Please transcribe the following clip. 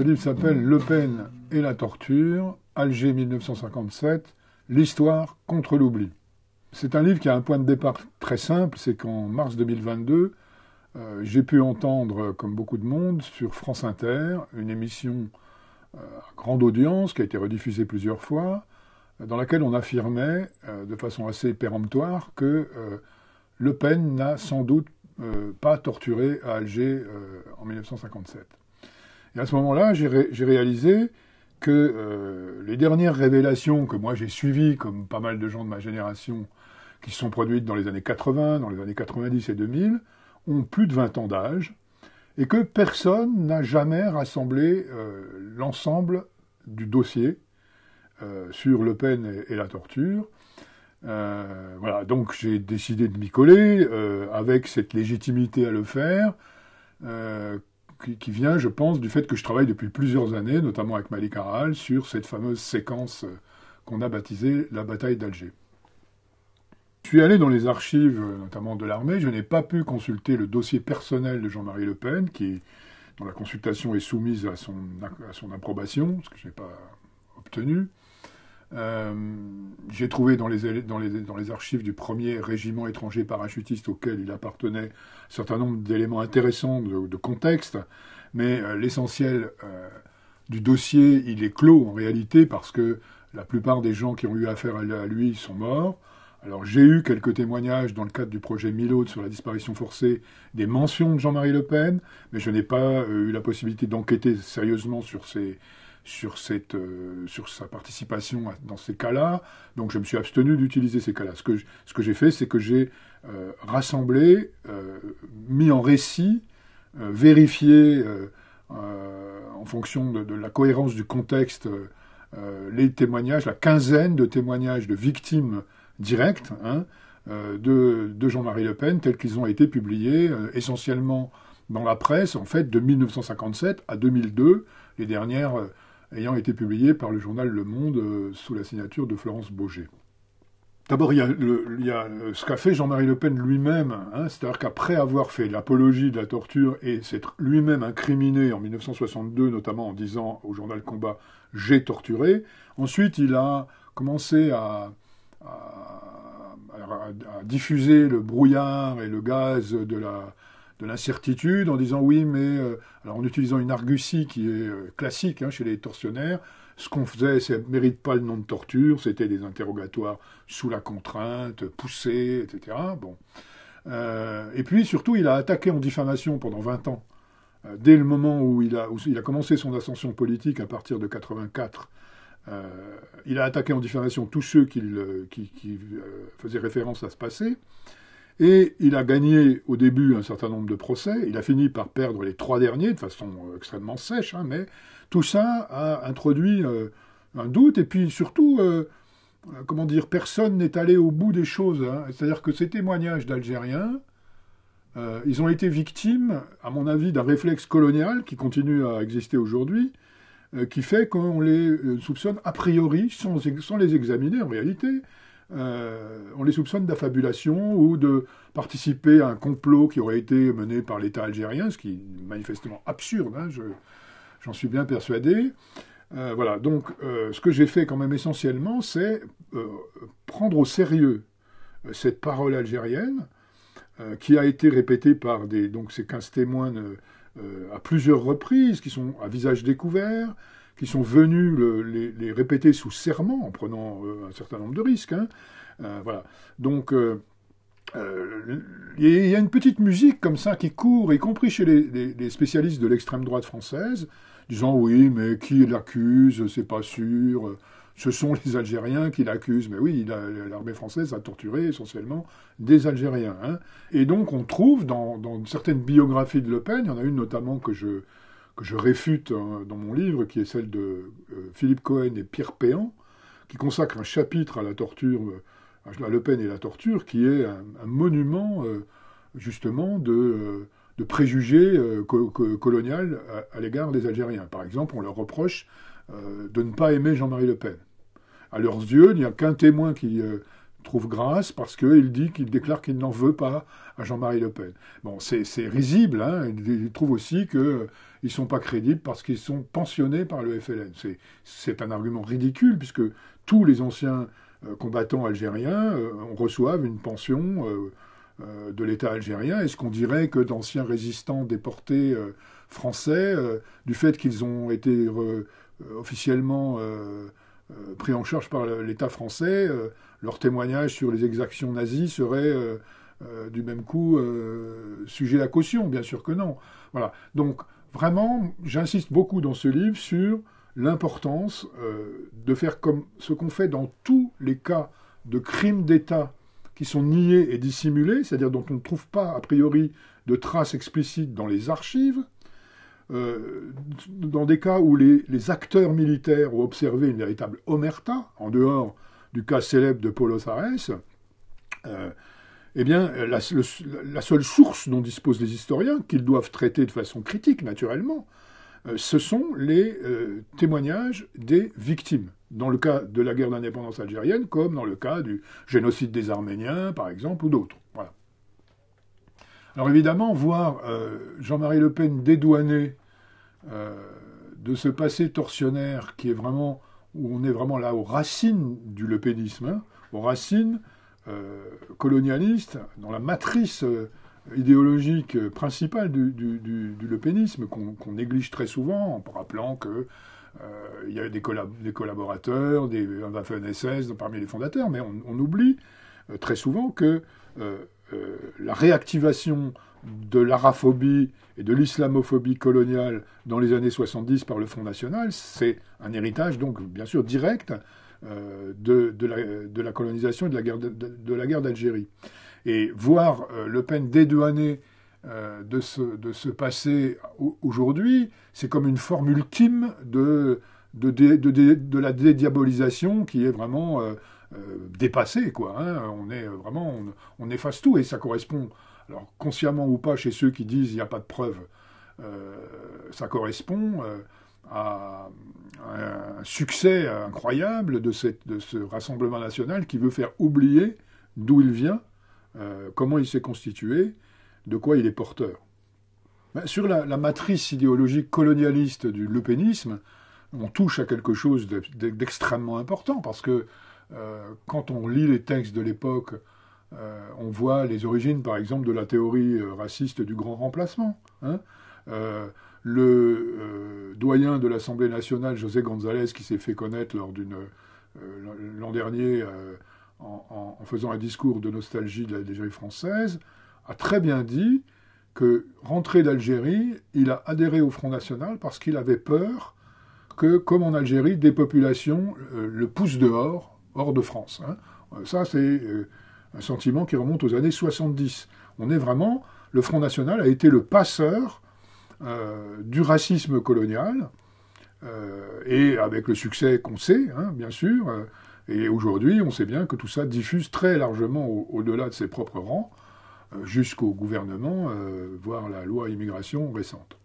Ce livre s'appelle Le Pen et la torture, Alger 1957, l'histoire contre l'oubli. C'est un livre qui a un point de départ très simple, c'est qu'en mars 2022, j'ai pu entendre, comme beaucoup de monde, sur France Inter, une émission à grande audience qui a été rediffusée plusieurs fois, dans laquelle on affirmait de façon assez péremptoire que Le Pen n'a sans doute pas torturé à Alger en 1957. Et à ce moment-là, j'ai réalisé que les dernières révélations que moi j'ai suivies, comme pas mal de gens de ma génération, qui se sont produites dans les années 80, dans les années 90 et 2000, ont plus de 20 ans d'âge, et que personne n'a jamais rassemblé l'ensemble du dossier sur Le Pen et la torture. Voilà, donc j'ai décidé de m'y coller, avec cette légitimité à le faire, qui vient, je pense, du fait que je travaille depuis plusieurs années, notamment avec Malik Aral, sur cette fameuse séquence qu'on a baptisée la bataille d'Alger. Je suis allé dans les archives, notamment de l'armée. Je n'ai pas pu consulter le dossier personnel de Jean-Marie Le Pen, dont la consultation est soumise à son approbation, ce que je n'ai pas obtenu. J'ai trouvé dans les archives du premier régiment étranger parachutiste auquel il appartenait un certain nombre d'éléments intéressants de contexte, mais l'essentiel du dossier, il est clos en réalité parce que la plupart des gens qui ont eu affaire à lui sont morts. Alors j'ai eu quelques témoignages dans le cadre du projet Milhaud sur la disparition forcée, des mentions de Jean-Marie Le Pen, mais je n'ai pas eu la possibilité d'enquêter sérieusement sur sa participation dans ces cas-là, donc je me suis abstenu d'utiliser ces cas-là. Ce que j'ai fait, c'est que j'ai rassemblé, mis en récit, vérifié en fonction de la cohérence du contexte, les témoignages, la quinzaine de témoignages de victimes directes de Jean-Marie Le Pen, tels qu'ils ont été publiés essentiellement dans la presse, en fait, de 1957 à 2002, les dernières ayant été publiées par le journal Le Monde sous la signature de Florence Baugé. D'abord, il y a ce qu'a fait Jean-Marie Le Pen lui-même, c'est-à-dire qu'après avoir fait l'apologie de la torture et s'être lui-même incriminé en 1962, notamment en disant au journal Combat « J'ai torturé », ensuite il a commencé à diffuser le brouillard et le gaz de l'incertitude en disant oui, mais alors en utilisant une argutie qui est classique chez les tortionnaires, ce qu'on faisait, ça ne mérite pas le nom de torture, c'était des interrogatoires sous la contrainte, poussés, etc. Bon. Et puis surtout, il a attaqué en diffamation pendant 20 ans, dès le moment où il a commencé son ascension politique à partir de 84. Il a attaqué en diffamation tous ceux qui faisaient référence à ce passé. Et il a gagné au début un certain nombre de procès. Il a fini par perdre les 3 derniers de façon extrêmement sèche, mais tout ça a introduit un doute. Et puis surtout, personne n'est allé au bout des choses. C'est-à-dire que ces témoignages d'Algériens, ils ont été victimes, à mon avis, d'un réflexe colonial qui continue à exister aujourd'hui, qui fait qu'on les soupçonne a priori, sans les examiner en réalité. On les soupçonne d'affabulation ou de participer à un complot qui aurait été mené par l'État algérien, ce qui est manifestement absurde, j'en suis bien persuadé. Voilà, donc ce que j'ai fait quand même essentiellement, c'est prendre au sérieux cette parole algérienne, qui a été répétée par ces 15 témoins à plusieurs reprises, qui sont à visage découvert, qui sont venus les répéter sous serment en prenant un certain nombre de risques. Voilà. Donc, il y a une petite musique comme ça qui court, y compris chez les spécialistes de l'extrême droite française, disant oui, mais qui l'accuse, c'est pas sûr. Ce sont les Algériens qui l'accusent. Mais oui, l'armée française a torturé essentiellement des Algériens. Et donc, on trouve dans certaines biographies de Le Pen, il y en a une notamment que je réfute dans mon livre, qui est celle de Philippe Cohen et Pierre Péan, qui consacre un chapitre à la torture, à Le Pen et la torture, qui est un monument, justement, de préjugés colonial à l'égard des Algériens. Par exemple, on leur reproche de ne pas aimer Jean-Marie Le Pen. À leurs yeux, il n'y a qu'un témoin qui trouve grâce parce qu'il déclare qu'il n'en veut pas à Jean-Marie Le Pen. Bon, c'est risible, hein. Il trouve aussi qu'ils ne sont pas crédibles parce qu'ils sont pensionnés par le FLN. C'est un argument ridicule puisque tous les anciens combattants algériens reçoivent une pension de l'État algérien. Est-ce qu'on dirait que d'anciens résistants déportés français, du fait qu'ils ont été officiellement pris en charge par l'État français, leur témoignage sur les exactions nazies serait du même coup sujet à caution? Bien sûr que non. Voilà. Donc vraiment, j'insiste beaucoup dans ce livre sur l'importance de faire comme ce qu'on fait dans tous les cas de crimes d'État qui sont niés et dissimulés, c'est-à-dire dont on ne trouve pas a priori de traces explicites dans les archives, dans des cas où les acteurs militaires ont observé une véritable omerta, en dehors du cas célèbre de Paulo Sarès, eh bien, la seule source dont disposent les historiens, qu'ils doivent traiter de façon critique, naturellement, ce sont les témoignages des victimes, dans le cas de la guerre d'indépendance algérienne, comme dans le cas du génocide des Arméniens, par exemple, ou d'autres. Voilà. Alors évidemment, voir Jean-Marie Le Pen dédouané de ce passé tortionnaire qui est vraiment, où on est vraiment là aux racines du lepénisme, hein, aux racines colonialistes, dans la matrice idéologique principale du lepénisme, qu'on néglige très souvent en rappelant que il y a des collaborateurs, des Waffen-SS parmi les fondateurs, mais on oublie très souvent que la réactivation de l'araphobie et de l'islamophobie coloniale dans les années 70 par le Front National, c'est un héritage, donc, bien sûr, direct de la colonisation et de la guerre d'Algérie. Et voir Le Pen dédouané de ce passé aujourd'hui, c'est comme une forme ultime de la dédiabolisation qui est vraiment dépassée, quoi. Hein. On efface tout, et ça correspond, alors consciemment ou pas, chez ceux qui disent il n'y a pas de preuves, ça correspond à un succès incroyable de ce Rassemblement national qui veut faire oublier d'où il vient, comment il s'est constitué, de quoi il est porteur. Ben, sur la matrice idéologique colonialiste du lepénisme, on touche à quelque chose d'extrêmement important, parce que quand on lit les textes de l'époque, on voit les origines, par exemple, de la théorie raciste du grand remplacement. Hein. Le doyen de l'Assemblée nationale, José González, qui s'est fait connaître l'an dernier en faisant un discours de nostalgie de l'Algérie française, a très bien dit que, rentré d'Algérie, il a adhéré au Front National parce qu'il avait peur que, comme en Algérie, des populations le poussent dehors, hors de France. Hein. Ça, c'est un sentiment qui remonte aux années 70. Le Front National a été le passeur du racisme colonial, et avec le succès qu'on sait, hein, bien sûr, et aujourd'hui, on sait bien que tout ça diffuse très largement au-delà de ses propres rangs, jusqu'au gouvernement, voire la loi immigration récente.